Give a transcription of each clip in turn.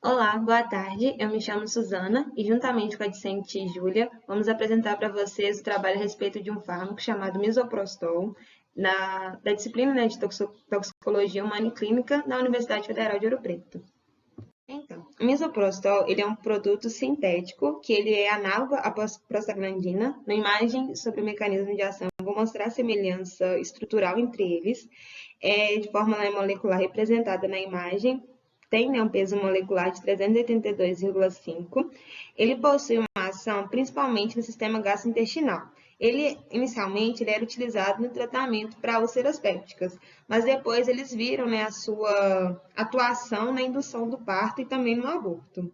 Olá, boa tarde. Eu me chamo Suzana e, juntamente com a discente Júlia, vamos apresentar para vocês o trabalho a respeito de um fármaco chamado misoprostol, da disciplina, de Toxicologia Humana e Clínica na Universidade Federal de Ouro Preto. Então, o misoprostol ele é um produto sintético que ele é análogo à prostaglandina. Na imagem sobre o mecanismo de ação, eu vou mostrar a semelhança estrutural entre eles, de forma molecular representada na imagem. Tem, um peso molecular de 382,5. Ele possui uma ação principalmente no sistema gastrointestinal. Inicialmente, ele era utilizado no tratamento para úlceras pépticas, mas depois eles viram, a sua atuação na indução do parto e também no aborto.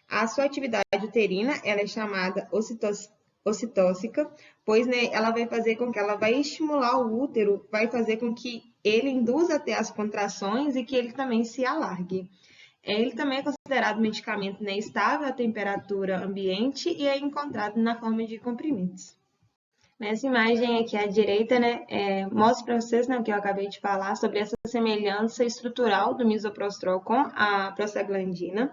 A sua atividade uterina, ela é chamada ocitócica, pois, ela vai fazer com que ela vai estimular o útero, vai fazer com que ele induza até as contrações e que ele também se alargue. Ele também é considerado medicamento estável à temperatura ambiente e é encontrado na forma de comprimidos. Nessa imagem aqui à direita, mostra para vocês o que eu acabei de falar sobre essa semelhança estrutural do misoprostol com a prostaglandina.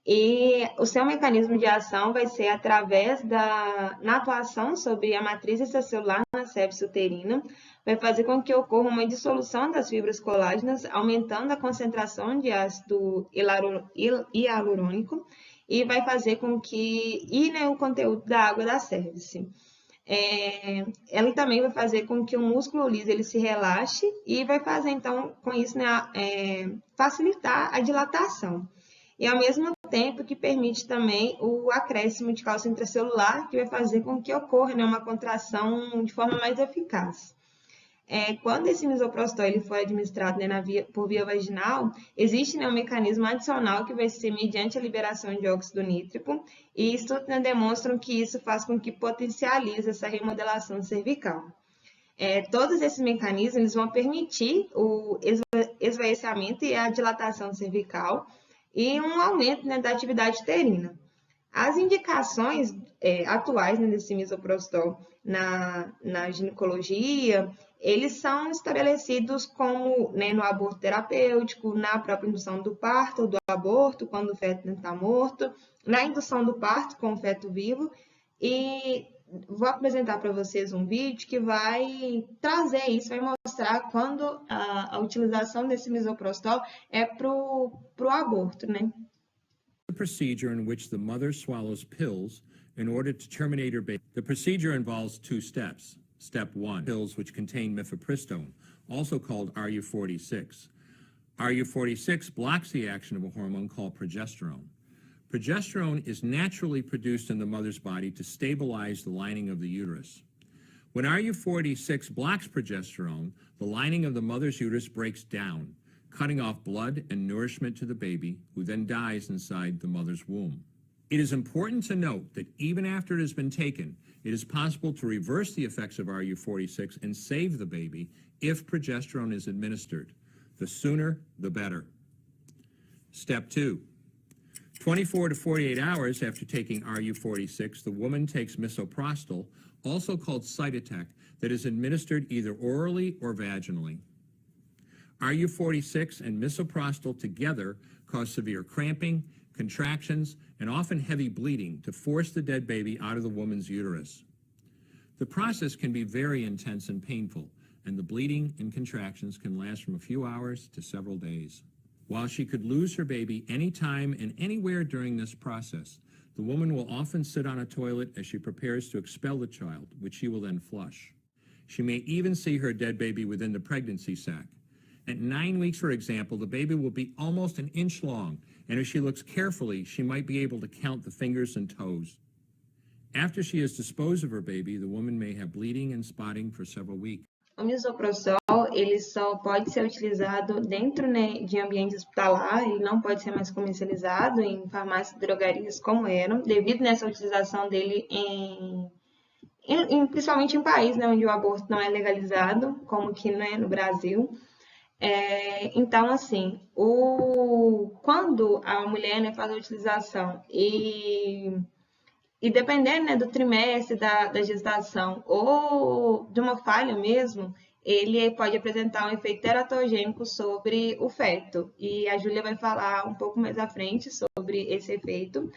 E o seu mecanismo de ação vai ser através na atuação sobre a matriz extracelular na sepse uterina, vai fazer com que ocorra uma dissolução das fibras colágenas, aumentando a concentração de ácido hialurônico e vai fazer com que o conteúdo da água da cervice. Ela também vai fazer com que o músculo liso ele se relaxe e vai fazer, então, com isso, facilitar a dilatação. E, ao mesmo tempo, que permite também o acréscimo de cálcio intracelular, que vai fazer com que ocorra uma contração de forma mais eficaz. Quando esse misoprostol ele for administrado por via vaginal, existe um mecanismo adicional que vai ser mediante a liberação de óxido nítrico, e estudos demonstram que isso faz com que potencialize essa remodelação cervical. Todos esses mecanismos eles vão permitir o esvaecimento e a dilatação cervical e um aumento da atividade uterina. As indicações atuais desse misoprostol na ginecologia, eles são estabelecidos como no aborto terapêutico, na própria indução do parto ou do aborto, quando o feto está morto, na indução do parto com o feto vivo. E vou apresentar para vocês um vídeo que vai trazer isso, vai mostrar quando a utilização desse misoprostol é para o aborto, The procedure in which the mother swallows pills in order to terminate her baby. The procedure involves two steps. Step 1, pills which contain mifepristone, also called RU46. RU46 blocks the action of a hormone called progesterone. Progesterone is naturally produced in the mother's body to stabilize the lining of the uterus. When RU46 blocks progesterone, the lining of the mother's uterus breaks down, cutting off blood and nourishment to the baby, who then dies inside the mother's womb. It is important to note that even after it has been taken, it is possible to reverse the effects of RU46 and save the baby if progesterone is administered. The sooner, the better. Step 2. 24 to 48 hours after taking RU46, the woman takes misoprostol, also called Cytotec, that is administered either orally or vaginally. RU46 and misoprostol together cause severe cramping, contractions, and often heavy bleeding to force the dead baby out of the woman's uterus. The process can be very intense and painful, and the bleeding and contractions can last from a few hours to several days. While she could lose her baby anytime and anywhere during this process, the woman will often sit on a toilet as she prepares to expel the child, which she will then flush. She may even see her dead baby within the pregnancy sac. At 9 weeks, for example, the baby will be almost an inch long, and if she looks carefully, she might be able to count the fingers and toes. After she has disposed of her baby, the woman may have bleeding and spotting for several weeks. O misoprostol, ele só pode ser utilizado dentro de ambiente hospitalar, ele não pode ser mais comercializado em farmácias e drogarias como eram, devido nessa utilização dele principalmente em países onde o aborto não é legalizado, como aqui no Brasil. Então, assim, quando a mulher faz a utilização e dependendo do trimestre da gestação ou de uma falha mesmo, ele pode apresentar um efeito teratogênico sobre o feto. E a Júlia vai falar um pouco mais à frente sobre esse efeito.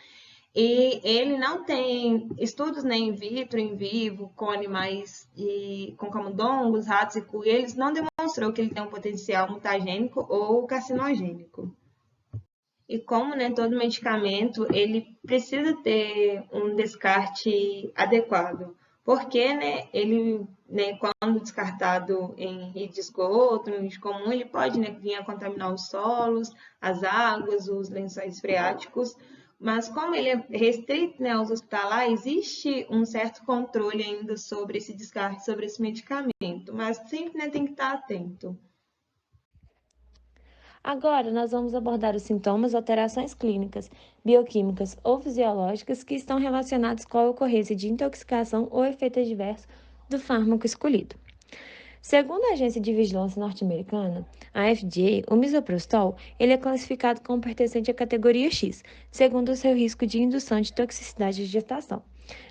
E ele não tem estudos nem in vitro, in vivo, com animais com camundongos, ratos e coelhos, não demonstrou que ele tem um potencial mutagênico ou carcinogênico. E como, né, todo medicamento, ele precisa ter um descarte adequado, porque, né, ele, né, quando descartado em rede de esgoto, em lixo comum, ele pode, né, vir a contaminar os solos, as águas, os lençóis freáticos, mas como ele é restrito, né, aos hospitalar, existe um certo controle ainda sobre esse descarte, sobre esse medicamento, mas sempre, né, tem que estar atento. Agora, nós vamos abordar os sintomas, alterações clínicas, bioquímicas ou fisiológicas que estão relacionados com a ocorrência de intoxicação ou efeito adverso do fármaco escolhido. Segundo a Agência de Vigilância Norte-Americana, a FDA, o misoprostol ele é classificado como pertencente à categoria X, segundo o seu risco de indução de toxicidade de gestação.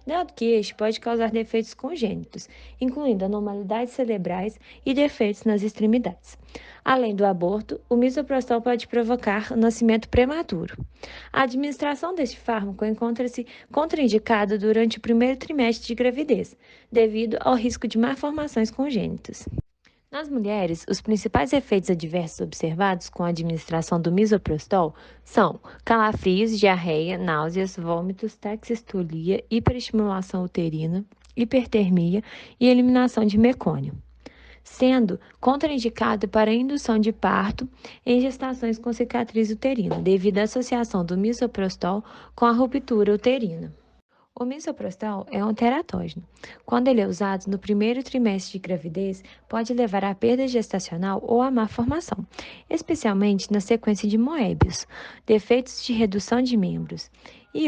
Dado que este pode causar defeitos congênitos, incluindo anormalidades cerebrais e defeitos nas extremidades. Além do aborto, o misoprostol pode provocar nascimento prematuro. A administração deste fármaco encontra-se contraindicada durante o primeiro trimestre de gravidez, devido ao risco de malformações congênitas. Nas mulheres, os principais efeitos adversos observados com a administração do misoprostol são calafrios, diarreia, náuseas, vômitos, taxistolia, hiperestimulação uterina, hipertermia e eliminação de mecônio, sendo contraindicado para a indução de parto em gestações com cicatriz uterina, devido à associação do misoprostol com a ruptura uterina. O misoprostol é um teratógeno. Quando ele é usado no primeiro trimestre de gravidez, pode levar à perda gestacional ou à má formação, especialmente na sequência de Moebius, defeitos de redução de membros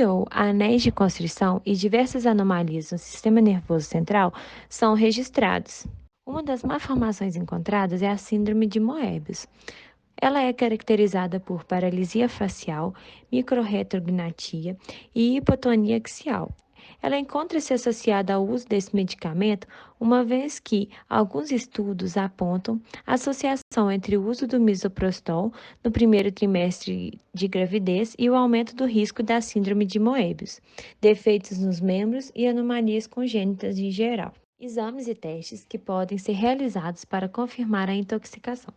ou anéis de constrição e diversas anomalias no sistema nervoso central são registrados. Uma das malformações encontradas é a síndrome de Moebius. Ela é caracterizada por paralisia facial, microrretrognatia e hipotonia axial. Ela encontra-se associada ao uso desse medicamento, uma vez que alguns estudos apontam associação entre o uso do misoprostol no primeiro trimestre de gravidez e o aumento do risco da síndrome de Moebius, defeitos nos membros e anomalias congênitas em geral. Exames e testes que podem ser realizados para confirmar a intoxicação.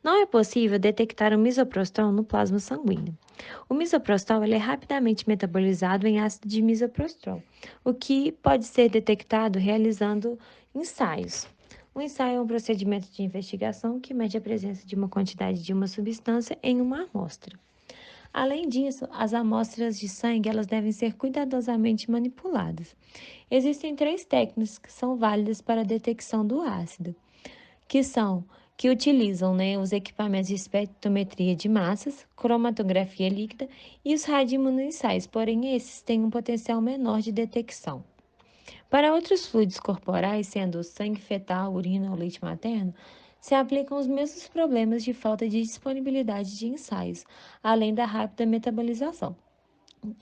Não é possível detectar o misoprostol no plasma sanguíneo. O misoprostol é rapidamente metabolizado em ácido de misoprostol, o que pode ser detectado realizando ensaios. Um ensaio é um procedimento de investigação que mede a presença de uma quantidade de uma substância em uma amostra. Além disso, as amostras de sangue elas devem ser cuidadosamente manipuladas. Existem 3 técnicas que são válidas para a detecção do ácido, que utilizam os equipamentos de espectrometria de massas, cromatografia líquida e os radioimunoensaios, porém esses têm um potencial menor de detecção. Para outros fluidos corporais, sendo o sangue fetal, urina ou leite materno, se aplicam os mesmos problemas de falta de disponibilidade de ensaios, além da rápida metabolização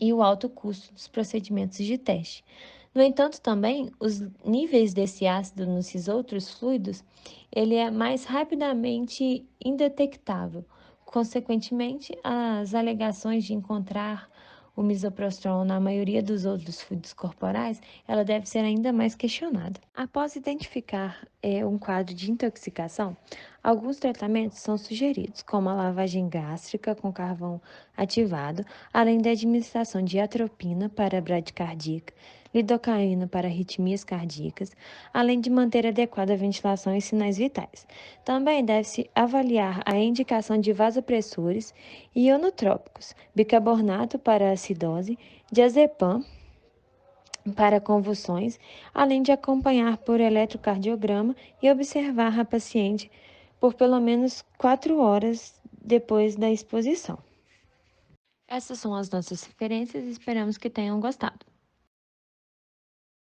e o alto custo dos procedimentos de teste. No entanto, também, os níveis desse ácido nesses outros fluidos, ele é mais rapidamente indetectável. Consequentemente, as alegações de encontrar o misoprostol na maioria dos outros fluidos corporais, ela deve ser ainda mais questionada. Após identificar um quadro de intoxicação, alguns tratamentos são sugeridos, como a lavagem gástrica com carvão ativado, além da administração de atropina para a bradicardia, lidocaína para arritmias cardíacas, além de manter adequada ventilação e sinais vitais. Também deve-se avaliar a indicação de vasopressores e ionotrópicos, bicarbonato para acidose, diazepam para convulsões, além de acompanhar por eletrocardiograma e observar a paciente por pelo menos 4 horas depois da exposição. Essas são as nossas referências e esperamos que tenham gostado.